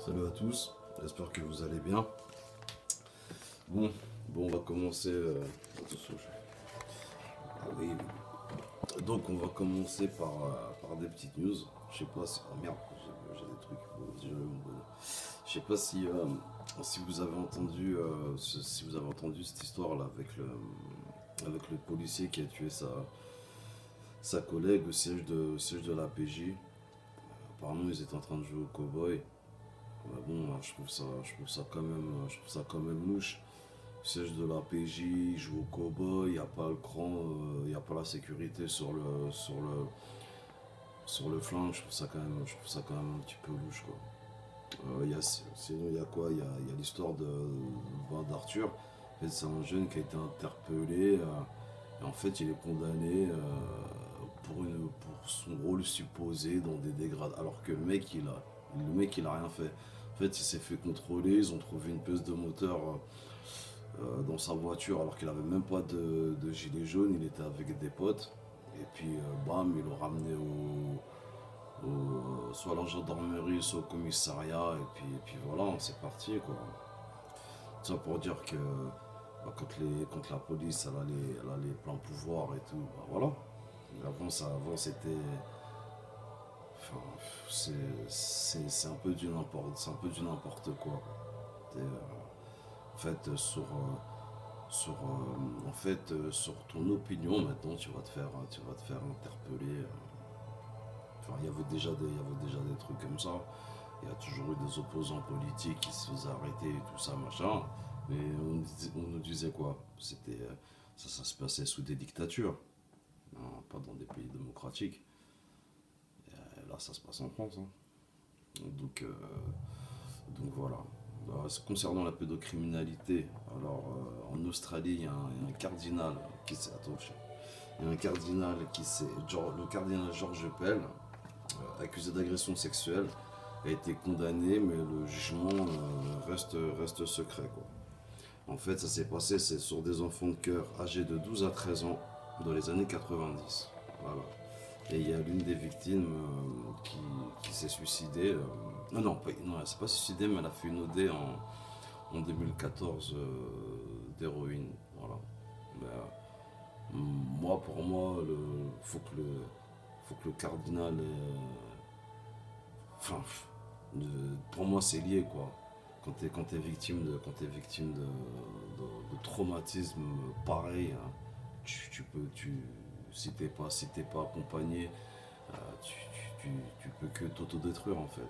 Salut à tous, j'espère que vous allez bien. Bon, on va commencer. Attention, ah oui. Donc on va commencer par des petites news. Je sais pas si. Ah merde, j'ai des trucs. Bon, désolé, mon bonhomme. Je sais pas si vous avez entendu si vous avez entendu cette histoire là avec le policier qui a tué sa collègue au siège de la PJ. Apparemment ils étaient en train de jouer au cowboy. Bon, je trouve ça quand même louche. Le siège de la PJ, il joue au cowboy, il n'y a pas le cran, il n'y a pas la sécurité sur le flanc. Je trouve ça quand même un petit peu louche, quoi. Sinon, il y a quoi? Il y a l'histoire d'Arthur. En fait, c'est un jeune qui a été interpellé. Et en fait, il est condamné pour son rôle supposé dans des dégrades. Alors que le mec, il a rien fait. En fait, il s'est fait contrôler. Ils ont trouvé une pièce de moteur dans sa voiture alors qu'il avait même pas de gilet jaune. Il était avec des potes. Et puis, bam, ils l'ont ramené soit à la gendarmerie, soit au commissariat. Et puis voilà, c'est parti, quoi. Ça pour dire que quand la police elle a les pleins pouvoirs et tout, bah voilà. Avant c'était. Enfin, c'est un peu du n'importe quoi. En fait, sur ton opinion, maintenant, tu vas te faire interpeller. Enfin, il y avait déjà des trucs comme ça. Il y a toujours eu des opposants politiques qui se faisaient arrêter et tout ça, machin. Mais on nous disait quoi? Ça se passait sous des dictatures, hein, pas dans des pays démocratiques. Et là, ça se passe en France, hein. Donc voilà. Concernant la pédocriminalité, alors en Australie, il y a un cardinal qui s'est. Attention. Il y a un cardinal le cardinal George Pell, accusé d'agression sexuelle, a été condamné, mais le jugement reste secret, quoi. En fait, ça s'est passé, c'est sur des enfants de cœur âgés de 12 à 13 ans dans les années 90. Voilà. Et il y a l'une des victimes qui s'est suicidée. Non, elle s'est pas suicidée, mais elle a fait une OD en 2014 d'héroïne. Voilà. Mais, pour moi, faut que le cardinal. Enfin, pour moi, c'est lié, quoi. Quand t'es victime de traumatisme pareil, hein, tu peux, si t'es pas accompagné, tu peux que t'autodétruire, en fait.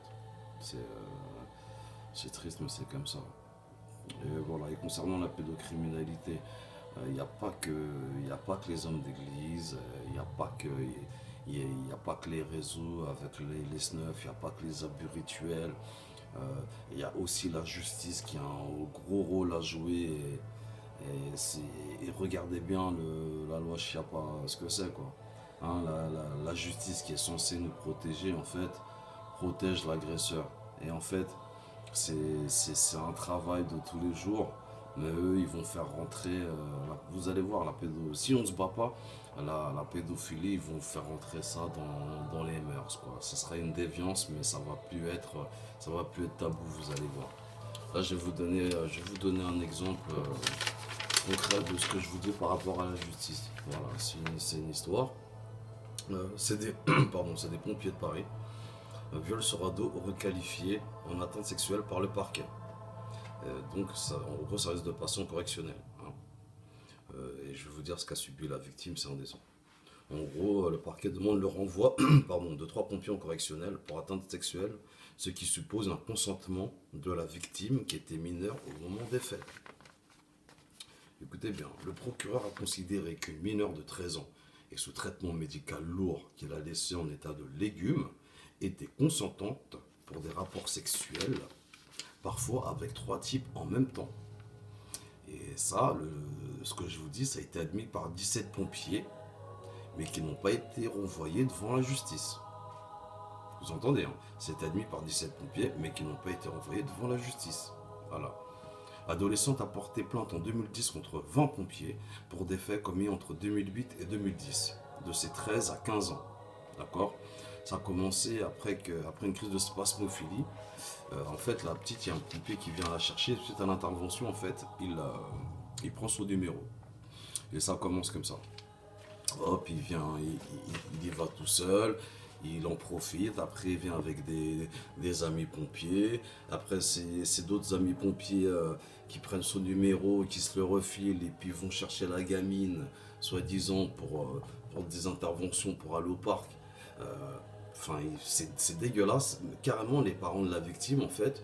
C'est triste, mais c'est comme ça. Et voilà. Et concernant la pédocriminalité, il n'y a pas que les hommes d'église, il n'y a pas que. Les réseaux avec les snuffs, il n'y a pas que les abus rituels, il y a aussi la justice qui a un gros rôle à jouer. Et regardez bien la loi Chiappa, ce que c'est, quoi. Hein, la justice qui est censée nous protéger, en fait, protège l'agresseur. Et en fait, c'est un travail de tous les jours. Mais eux, ils vont faire rentrer. Vous allez voir, si on ne se bat pas, la pédophilie, ils vont faire rentrer ça dans les mœurs, quoi. Ce sera une déviance, mais ça va plus être tabou, vous allez voir. Là, je vais vous donner un exemple concret de ce que je vous dis par rapport à la justice. Voilà, c'est une histoire. C'est des, pardon, c'est des pompiers de Paris. Un viol sur ado requalifié en atteinte sexuelle par le parquet. Donc, en gros, ça risque de passer en correctionnel, hein. Et je vais vous dire ce qu'a subi la victime, c'est indécent. En gros, le parquet demande le renvoi de 3 pompiers en correctionnel pour atteinte sexuelle, ce qui suppose un consentement de la victime qui était mineure au moment des faits. Écoutez bien, le procureur a considéré qu'une mineure de 13 ans et sous traitement médical lourd qu'il a laissé en état de légume était consentante pour des rapports sexuels, parfois avec 3 types en même temps. Et ça, ce que je vous dis, ça a été admis par 17 pompiers, mais qui n'ont pas été renvoyés devant la justice. Vous entendez, hein? C'est admis par 17 pompiers, mais qui n'ont pas été renvoyés devant la justice. Voilà. Adolescente a porté plainte en 2010 contre 20 pompiers pour des faits commis entre 2008 et 2010, de ses 13 à 15 ans. D'accord? Ça a commencé après une crise de spasmophilie. En fait, la petite, il y a un pompier qui vient la chercher. Suite à l'intervention, en fait, il prend son numéro. Et ça commence comme ça. Hop, il vient, il y va tout seul, il en profite, après il vient avec des amis pompiers, après c'est d'autres amis pompiers qui prennent son numéro, qui se le refilent et puis vont chercher la gamine, soi-disant pour des interventions pour aller au parc. Euh, Enfin, c'est dégueulasse. Carrément, les parents de la victime, en fait,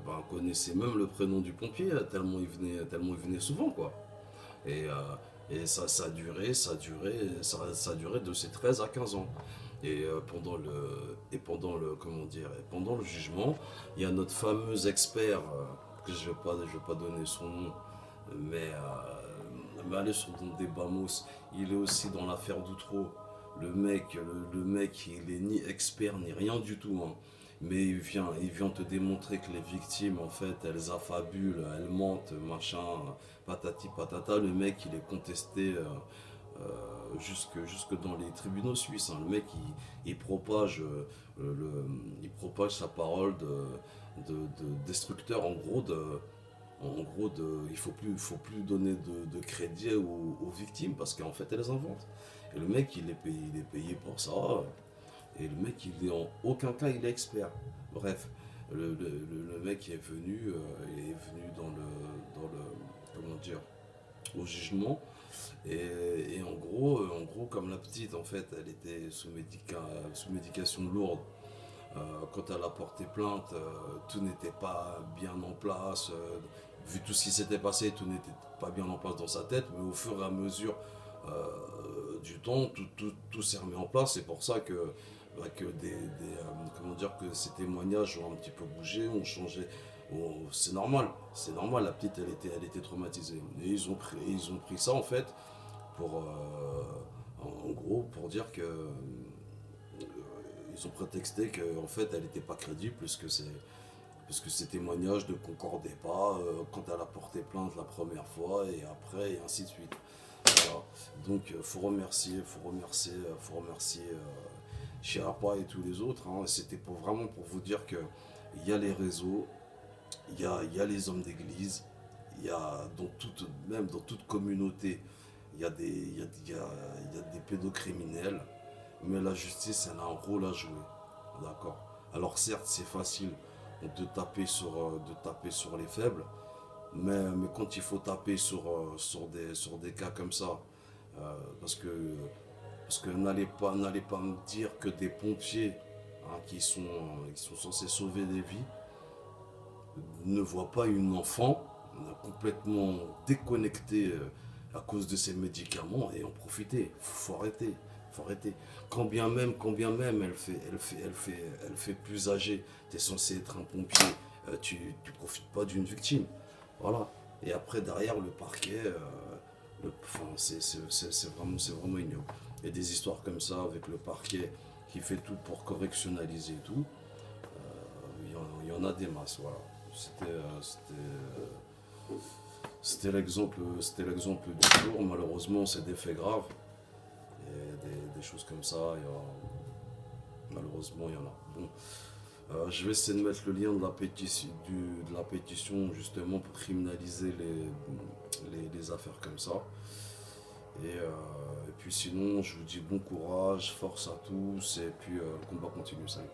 ben, connaissaient même le prénom du pompier, tellement il venait souvent, quoi. Et, euh, et ça a duré, ça a duré de ses 13 à 15 ans. Comment dire, et pendant le jugement, il y a notre fameux expert, que je vais pas donner son nom, mais allez sur le Bamos, il est aussi dans l'affaire d'Outreau. Le mec, il est ni expert ni rien du tout, hein. Mais il vient te démontrer que les victimes, en fait, elles affabulent, elles mentent, machin, patati patata. Le mec, il est contesté jusque dans les tribunaux suisses, hein. Le mec, il propage, il propage sa parole de destructeur, faut plus donner de crédit aux victimes parce qu'en fait, elles inventent. Et le mec, il est payé pour ça. Et le mec, il est en aucun cas, il est expert. Bref, le mec il est venu comment dire, au jugement. Et en gros, comme la petite, en fait, elle était sous médication lourde. Quand elle a porté plainte, tout n'était pas bien en place. Vu tout ce qui s'était passé, tout n'était pas bien en place dans sa tête. Mais au fur et à mesure du temps, tout s'est remis en place. C'est pour ça que, comment dire, que ces témoignages ont un petit peu bougé, ont changé. C'est normal. La petite, elle était traumatisée. Et ils ont pris ça en fait en gros, pour dire que ils ont prétexté qu'en fait, elle n'était pas crédible puisque ses témoignages ne concordaient pas quand elle a porté plainte la première fois et après et ainsi de suite. Voilà. Donc, faut remercier Chiappa et tous les autres, hein. C'était vraiment pour vous dire que il y a les réseaux, il y a les hommes d'église, il y a même dans toute communauté, il y a des pédocriminels, mais la justice, elle a un rôle à jouer. D'accord. Alors certes, c'est facile de taper sur les faibles, mais quand il faut taper sur des cas comme ça, euh, parce que, parce que n'allez pas me dire que des pompiers, hein, qui sont censés sauver des vies ne voient pas une enfant complètement déconnectée à cause de ses médicaments et en profiter. Faut arrêter. Faut arrêter. Quand bien même elle fait plus âgée, tu es censé être un pompier, tu profites pas d'une victime. Voilà. Et après, derrière, le parquet, enfin, c'est vraiment ignoble. Il y a des histoires comme ça avec le parquet qui fait tout pour correctionnaliser et tout. Il y en a des masses, voilà. C'était euh, c'était euh, c'était l'exemple du jour. Malheureusement, c'est des faits graves. Et des choses comme ça, malheureusement, il y en a. Bon, je vais essayer de mettre le lien de la pétition justement pour criminaliser les affaires comme ça. Et puis sinon, je vous dis bon courage, force à tous, et puis le combat continue. Salut.